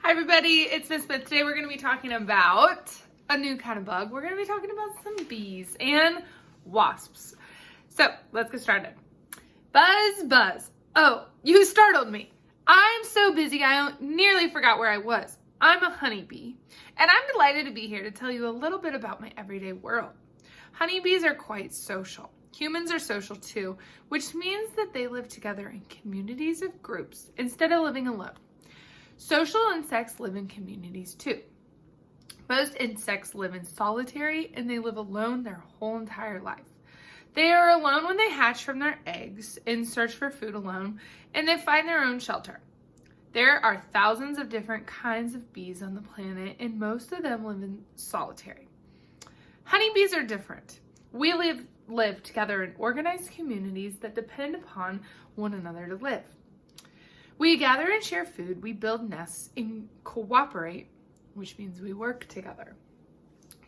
Hi everybody, it's Miss Smith. Today we're going to be talking about a new kind of bug. We're going to be talking about some bees and wasps. So let's get started. Buzz, buzz. Oh, you startled me. I'm so busy I nearly forgot where I was. I'm a honeybee, and I'm delighted to be here to tell you a little bit about my everyday world. Honeybees are quite social. Humans are social too, which means that they live together in communities of groups instead of living alone. Social insects live in communities too. Most insects live in solitary and they live alone their whole entire life. They are alone when they hatch from their eggs and search for food alone, and they find their own shelter. There are thousands of different kinds of bees on the planet, and most of them live in solitary. Honeybees are different. We live together in organized communities that depend upon one another to live. We gather and share food, we build nests and cooperate, which means we work together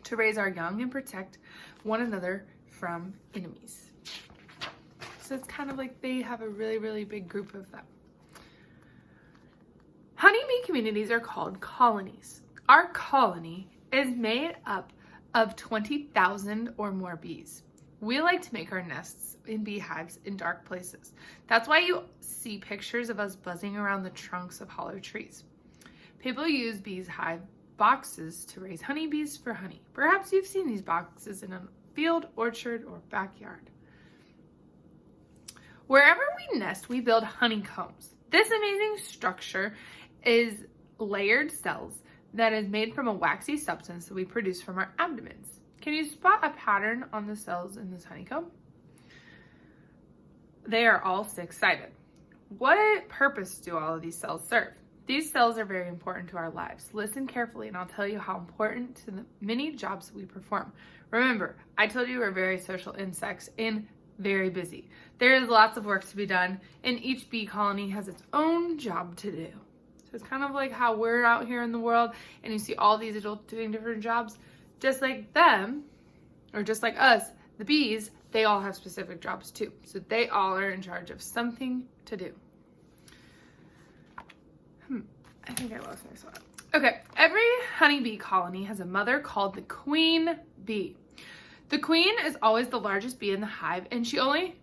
to raise our young and protect one another from enemies. So it's kind of like they have a really, really big group of them. Honeybee communities are called colonies. Our colony is made up of 20,000 or more bees. We like to make our nests in beehives in dark places. That's why you see pictures of us buzzing around the trunks of hollow trees. People use beehive boxes to raise honeybees for honey. Perhaps you've seen these boxes in a field, orchard, or backyard. Wherever we nest, we build honeycombs. This amazing structure is layered cells that is made from a waxy substance that we produce from our abdomens. Can you spot a pattern on the cells in this honeycomb? They are all six-sided. What purpose do all of these cells serve? These cells are very important to our lives. Listen carefully and I'll tell you how important to the many jobs that we perform. Remember, I told you we're very social insects and very busy. There is lots of work to be done, and each bee colony has its own job to do. So it's kind of like how we're out here in the world and you see all these adults doing different jobs. Just like them, or just like us, the bees, they all have specific jobs too. So they all are in charge of something to do. I think I lost my spot. Okay, every honeybee colony has a mother called the queen bee. The queen is always the largest bee in the hive, and she only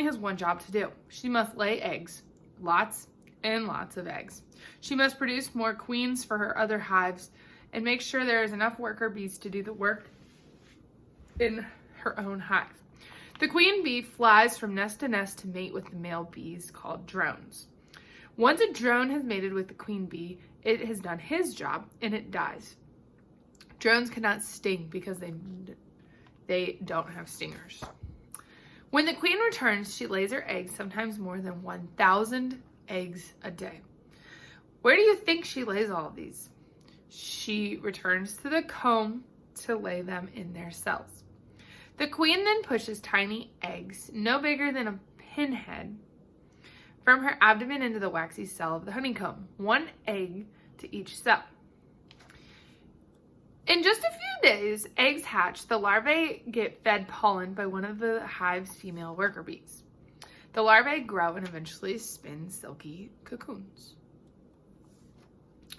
has one job to do. She must lay eggs, lots and lots of eggs. She must produce more queens for her other hives and make sure there is enough worker bees to do the work in her own hive. The queen bee flies from nest to nest to mate with the male bees called drones. Once a drone has mated with the queen bee, it has done his job and it dies. Drones cannot sting because they don't have stingers. When the queen returns, she lays her eggs, sometimes more than 1,000 eggs a day. Where do you think she lays all of these? She returns to the comb to lay them in their cells. The queen then pushes tiny eggs, no bigger than a pinhead, from her abdomen into the waxy cell of the honeycomb, one egg to each cell. In just a few days, eggs hatch. The larvae get fed pollen by one of the hive's female worker bees. The larvae grow and eventually spin silky cocoons.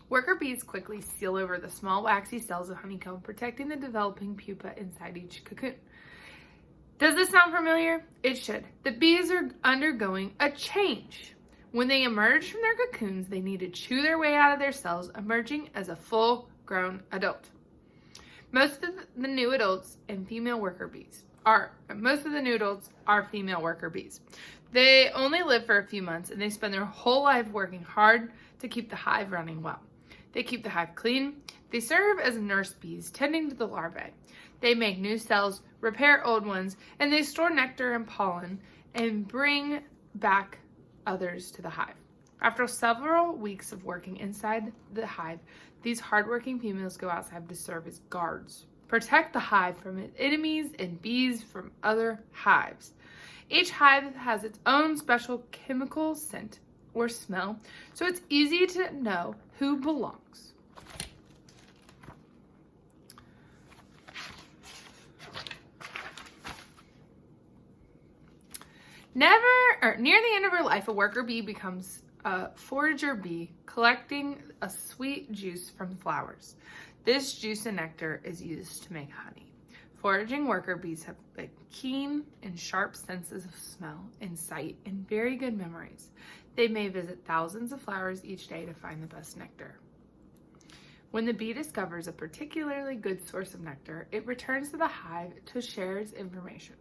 Worker bees quickly seal over the small waxy cells of honeycomb, protecting the developing pupa inside each cocoon. Does this sound familiar? It should. The bees are undergoing a change. When they emerge from their cocoons, they need to chew their way out of their cells, emerging as a full-grown adult. Most of the new adults are female worker bees. They only live for a few months and they spend their whole life working hard to keep the hive running well. They keep the hive clean. They serve as nurse bees, tending to the larvae. They make new cells, repair old ones, and they store nectar and pollen and bring back others to the hive. After several weeks of working inside the hive, these hardworking females go outside to serve as guards, protect the hive from its enemies and bees from other hives. Each hive has its own special chemical scent or smell, so it's easy to know who belongs. Near the end of her life, a worker bee becomes a forager bee collecting a sweet juice from flowers. This juice and nectar is used to make honey. Foraging worker bees have keen and sharp senses of smell and sight and very good memories. They may visit thousands of flowers each day to find the best nectar. When the bee discovers a particularly good source of nectar, it returns to the hive to share its information.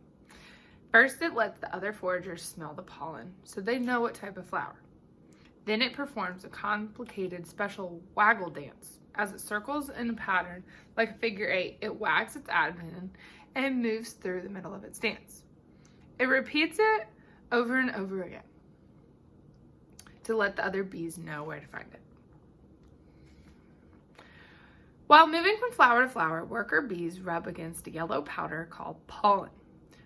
First, it lets the other foragers smell the pollen so they know what type of flower. Then it performs a complicated special waggle dance. As it circles in a pattern like a figure 8, it wags its abdomen and moves through the middle of its dance. It repeats it over and over again to let the other bees know where to find it. While moving from flower to flower, worker bees rub against a yellow powder called pollen.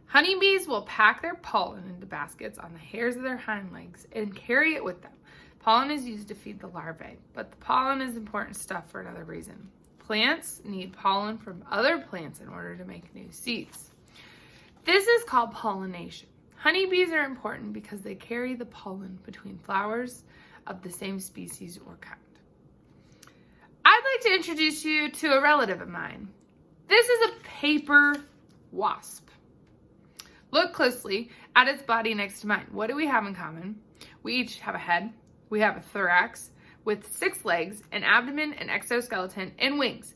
Honeybees will pack their pollen into baskets on the hairs of their hind legs and carry it with them. Pollen is used to feed the larvae, but the pollen is important stuff for another reason. Plants need pollen from other plants in order to make new seeds. This is called pollination. Honeybees are important because they carry the pollen between flowers of the same species or kind. I'd like to introduce you to a relative of mine. This is a paper wasp. Look closely at its body next to mine. What do we have in common? We each have a head. We have a thorax with 6 legs, an abdomen, an exoskeleton, and wings.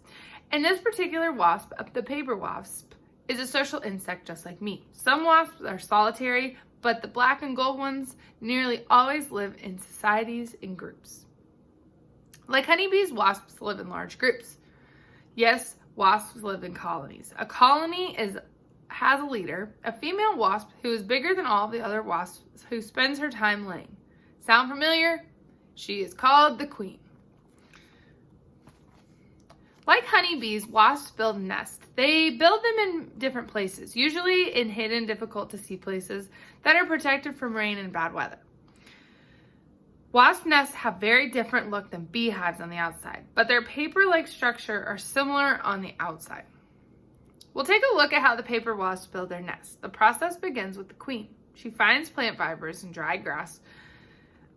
And this particular wasp, the paper wasp, is a social insect just like me. Some wasps are solitary, but the black and gold ones nearly always live in societies and groups. Like honeybees, wasps live in large groups. Yes, wasps live in colonies. A colony has a leader, a female wasp who is bigger than all of the other wasps, who spends her time laying. Sound familiar? She is called the queen. Like honeybees, wasps build nests. They build them in different places, usually in hidden, difficult to see places that are protected from rain and bad weather. Wasp nests have very different look than beehives on the outside, but their paper-like structure are similar on the outside. We'll take a look at how the paper wasps build their nests. The process begins with the queen. She finds plant fibers and dried grass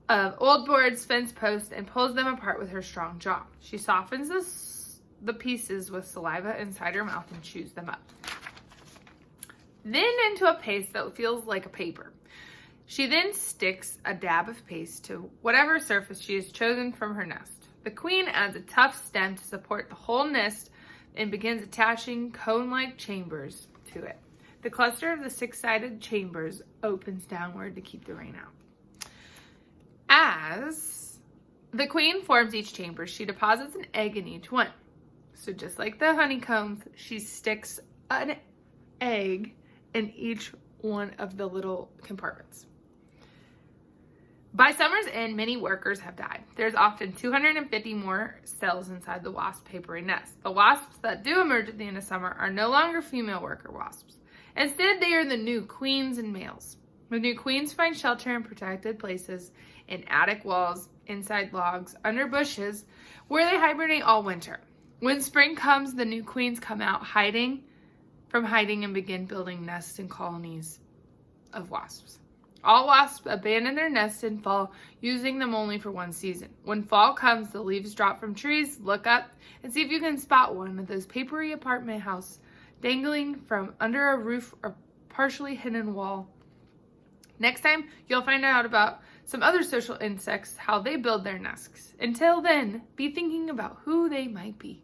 of old boards, fence posts, and pulls them apart with her strong jaw. She softens the pieces with saliva inside her mouth and chews them up. Then into a paste that feels like a paper. She then sticks a dab of paste to whatever surface she has chosen from her nest. The queen adds a tough stem to support the whole nest and begins attaching cone-like chambers to it. The cluster of the 6-sided chambers opens downward to keep the rain out. As the queen forms each chamber, she deposits an egg in each one. So just like the honeycombs, she sticks an egg in each one of the little compartments. By summer's end, many workers have died. There's often 250 more cells inside the wasp papery nest. The wasps that do emerge at the end of summer are no longer female worker wasps. Instead, they are the new queens and males. The new queens find shelter in protected places, in attic walls, inside logs, under bushes, where they hibernate all winter. When spring comes, the new queens come out hiding and begin building nests and colonies of wasps. All wasps abandon their nests in fall, using them only for one season. When fall comes, the leaves drop from trees. Look up and see if you can spot one of those papery apartment houses dangling from under a roof or partially hidden wall. Next time, you'll find out about some other social insects, how they build their nests. Until then, be thinking about who they might be.